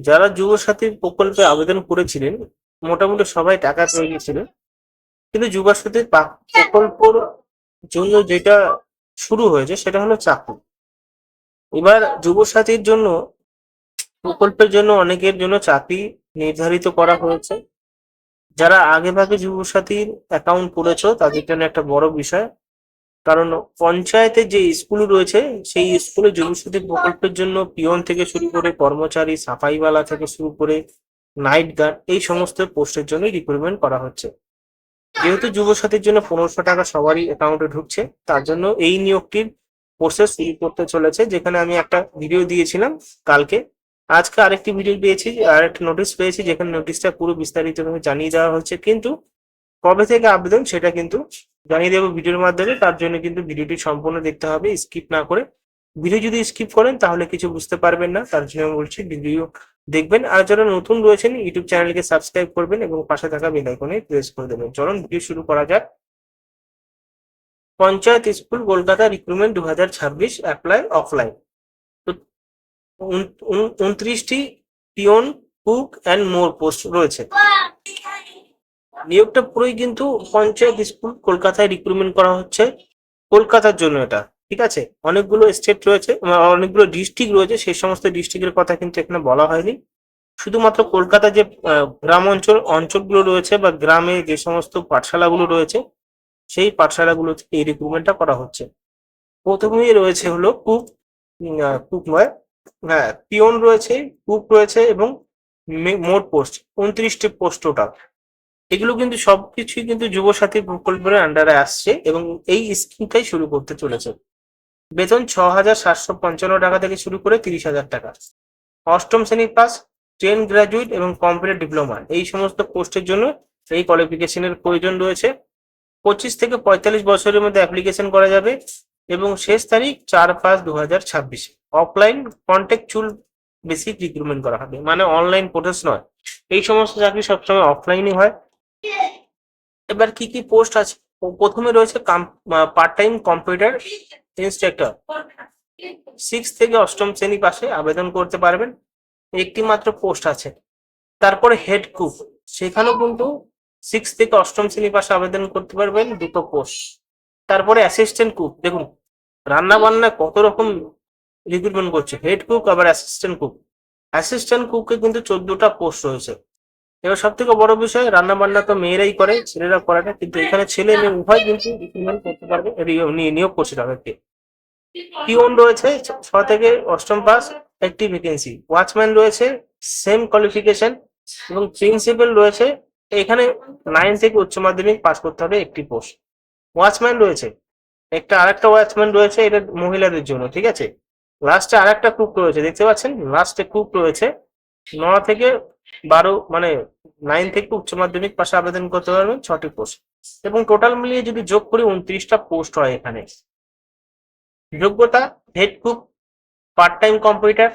যারা যুবসাথী প্রকল্পে আবেদন করেছিলেন মোটামুটি সবাই টাকা পেয়ে গেছিলেন, কিন্তু যুবসাথী প্রকল্পর জন্য যেটা শুরু হয়েছে সেটা হলো চাকরি। এবার যুবসাথীর জন্য প্রকল্পের জন্য অনেকের জন্য চাকরি নির্ধারিত করা হয়েছে। যারা আগে ভাগে যুবসাথীর অ্যাকাউন্ট করেছো তাদের জন্য একটা বড় বিষয়, কারণ পঞ্চায়েতে যে স্কুল রয়েছে সেই স্কুলে যুবসাথী প্রকল্পের জন্য পিয়ন থেকে শুরু করে কর্মচারী, সাফাইওয়ালা থেকে শুরু করে নাইট গার্ড, এই সমস্ত পোস্টের জন্য রিক্রুটমেন্ট করা হচ্ছে। যেহেতু যুবসাথীর জন্য 1500 টাকা সবারই অ্যাকাউন্টে ঢুকছে, তার জন্য এই নিয়োগটির প্রসেস শুরু করতে চলেছে। যেখানে আমি একটা ভিডিও দিয়েছিলাম কালকে, আজকে আরেকটি ভিডিও পেয়েছি, আরেকটা নোটিশ পেয়েছি, যেখানে নোটিশটা পুরো বিস্তারিতভাবে জানিয়ে দেওয়া হচ্ছে। কিন্তু কবে থেকে আবেদন সেটা কিন্তু জানিয়ে দেবো ভিডিওর মাধ্যমে। তার জন্য কিন্তু ভিডিওটি সম্পূর্ণ দেখতে হবে, স্কিপ না করে। ভিডিও যদি স্কিপ করেন তাহলে কিছু বুঝতে পারবেন না, তার জন্য আমি বলছি ভিডিও দেখবেন। আর যারা নতুন রয়েছেন ইউটিউব চ্যানেলকে সাবস্ক্রাইব করবেন এবং পাশে থাকা বেল আইকনে প্রেস করে দেবেন। চলুন ভিডিও শুরু করা যাক। Panchayat school Kolkata recruitment 2026 apply offline. তো 29টি peon, cook and more post রয়েছে। নিয়োগটা পুরোই কিন্তু পঞ্চায়েত স্কুল কলকাতায় রিক্রুটমেন্ট করা হচ্ছে, কলকাতার জন্য এটা। ঠিক আছে, অনেকগুলো স্টেট রয়েছে, অনেকগুলো ডিস্ট্রিক্ট রয়েছে, সেই সমস্ত ডিস্ট্রিক্টের কথা কিন্তু এখানে বলা হয়নি। শুধুমাত্র কলকাতা যে গ্রাম অঞ্চলগুলো রয়েছে বা গ্রামে যে সমস্ত পাঠশালাগুলো রয়েছে সেই পাঠশালাগুলোতে এই রিক্রুটমেন্টটা করা হচ্ছে। প্রথমেই রয়েছে হলো কুক, কুক নয়, হ্যাঁ পিয়ন রয়েছে, কুক রয়েছে এবং মোট পোস্ট 29টি পোস্ট টোটাল। এগুলো কিন্তু সবকিছুই কিন্তু যুবসাথী প্রকল্পের আন্ডারে আসছে এবং এই স্কিমটাই শুরু করতে চলেছে। বেতন 6,755 টাকা থেকে শুরু করে 30,000 টাকা। অষ্টম শ্রেণী পাস, 10 গ্রাজুয়েট এবং কম্পিউটার ডিপ্লোমা, এই সমস্ত পোস্টের জন্য এই কোয়ালিফিকেশনের প্রয়োজন রয়েছে। 25 থেকে 45 বছরের মধ্যে অ্যাপ্লিকেশন করা যাবে এবং শেষ তারিখ 4/5/2026। অফলাইন কন্ট্যাকচুয়াল বেসিক রিক্রুটমেন্ট করা হবে, মানে অনলাইন প্রসেস নয়। এই সমস্ত চাকরি সবসময় অফলাইনই হয়। এবার কি কি পোস্ট আছে? প্রথমে রয়েছে পার্ট টাইম কম্পিউটার ইনস্ট্রাক্টর, 6 থেকে 8ম শ্রেণী পাশে আবেদন করতে পারবেন, একটি মাত্র পোস্ট আছে। তারপরে হেড কুক, সেখানেও কিন্তু 6 থেকে 8ম শ্রেণী পাশে আবেদন করতে পারবেন, 2টো পোস্ট। তারপরে অ্যাসিস্ট্যান্ট কুক, দেখুন রান্না বান্না কত রকম রিক্রুটমেন্ট করছে, হেড কুক আবার অ্যাসিস্ট্যান্ট কুক। অ্যাসিস্ট্যান্ট কুকে কিন্তু 14টা পোস্ট রয়েছে। এবার সব থেকে বড় বিষয়, রান্না বান্না তো মেয়েরাই করে, ছেলেরা করে না, কিন্তু এখানে ছেলে মেয়ে উভয় কিন্তু রিক্রুটমেন্ট করতে পারবে, নিয়োগ করছে তাদেরকে। পিওন রয়েছে 6 থেকে 8ম পাস, একটি ভ্যাকেন্সি। ওয়াচম্যান রয়েছে সেম কোয়ালিফিকেশন এবং প্রিন্সিপাল রয়েছে, এখানে 9 থেকে উচ্চ মাধ্যমিক পাস করতে হবে, একটি পোস্ট। ওয়াচম্যান রয়েছে আরেকটা ওয়াচম্যান রয়েছে, এটা মহিলাদের জন্য। ঠিক আছে, লাস্টে আরেকটা কুক রয়েছে, দেখতে পাচ্ছেন লাস্টে কুক রয়েছে। 9 থেকে 12, মানে 9 থেকে উচ্চ মাধ্যমিক পাশে আবেদন করতে পারবেন, 6টি পোস্ট। এবং টোটাল মিলিয়ে যদি যোগ করি 29টা পোস্ট হয় এখানে। যোগ্যতা head cook, part time computer,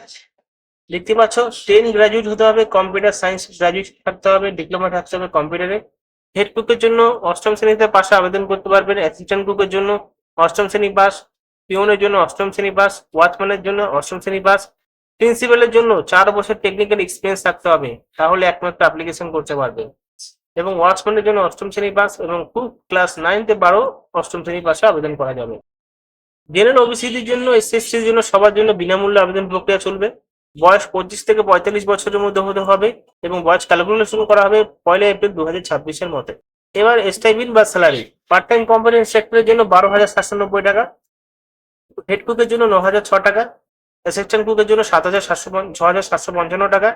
দেখতে পাচ্ছ 10 গ্রাজুয়েট হতে হবে, কম্পিউটার সায়েন্স গ্রাজুয়েট থাকতে হবে, ডিপ্লোমা থাকতে হবে কম্পিউটারে। হেড কুকের জন্য 8ম শ্রেণীতে পাশে আবেদন করতে পারবেন, অ্যাসিস্ট্যান্ট কুকের জন্য 8ম শ্রেণী পাস, পিওনের জন্য 8ম শ্রেণী পাস, ওয়াচম্যানের জন্য 8ম শ্রেণী পাস, প্রিন্সিপালের জন্য 4 বছর টেকনিক্যাল এক্সপিরিয়েন্স থাকতে হবে, তাহলে একমাত্র অ্যাপ্লিকেশন করতে পারবে। এবং ওয়াচম্যানের জন্য 8ম শ্রেণী পাস এবং কুক ক্লাস 9 থেকে 12 8ম শ্রেণী পাশে আবেদন করা যাবে। জেনারেল ওবিসিদের জন্য, এসসির জন্য সবার জন্য বিনামূল্যে আবেদন প্রক্রিয়া চলবে। বয়স 25 থেকে 45 বছরের মধ্যে হতে হবে এবং বয়স ক্যালকুলেশন করা হবে 1 এপ্রিল 2026-এর মধ্যে। এবার স্টাইপেন্ড বা স্যালারি, পার্ট টাইম কোম্পানি সেক্টরের জন্য 12,790 টাকা, হেড কুকের জন্য 9,006 টাকা, অ্যাসিস্ট্যান্ট কুকের জন্য 6,755 টাকা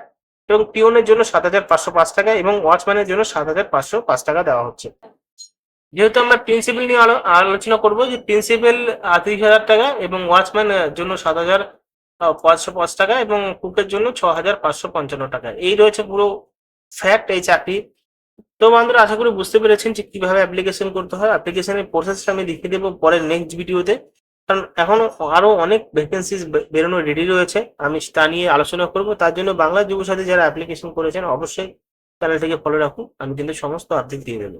এবং পিওনের জন্য 7,505 টাকা এবং ওয়াচম্যানের জন্য 7,505 টাকা দেওয়া হচ্ছে। যেহেতু আমরা প্রিন্সিপাল নিয়ে আলোচনা করবো, যে প্রিন্সিপাল 30,000 টাকা এবং ওয়াচম্যান জন্য 7,505 টাকা এবং কুকের জন্য 6,555 টাকা। এই রয়েছে পুরো ফ্যাক্ট এই চাকরি। তো বন্ধুরা, আশা করি বুঝতে পেরেছেন যে কিভাবে অ্যাপ্লিকেশন করতে হয়। অ্যাপ্লিকেশনের প্রসেসটা আমি দেখিয়ে দেবো পরের নেক্সট ভিডিওতে, কারণ এখনো আরো অনেক ভ্যাকেন্সিজ বেরোনো রেডি রয়েছে, আমি তা নিয়ে আলোচনা করব। তার জন্য বাংলা যুবসাথী যারা অ্যাপ্লিকেশন করেছেন অবশ্যই চ্যানেলটিকে ফলো রাখুন, আমি কিন্তু সমস্ত আপডেট দিয়ে দেবো।